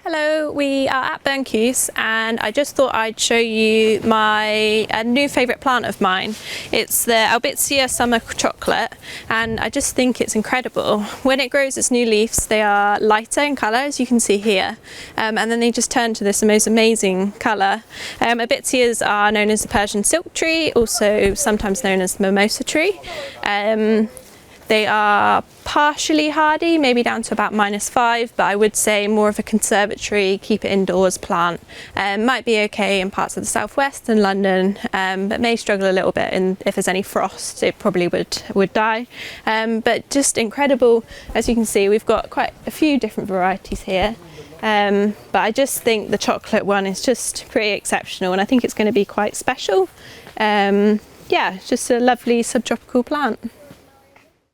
Hello, we are at Burncoose and I just thought I'd show you my new favourite plant of mine. It's the Albizia summer chocolate and I just think it's incredible. When it grows its new leaves they are lighter in colour, as you can see here, and then they just turn to this most amazing colour. Albizias are known as the Persian silk tree, also sometimes known as the mimosa tree. They are partially hardy, maybe down to about -5, but I would say more of a conservatory, keep it indoors plant. Might be okay in parts of the southwest and London, but may struggle a little bit if there's any frost. It probably would die. But just incredible. As you can see, we've got quite a few different varieties here. But I just think the chocolate one is just pretty exceptional, and I think it's going to be quite special. Yeah, it's just a lovely subtropical plant.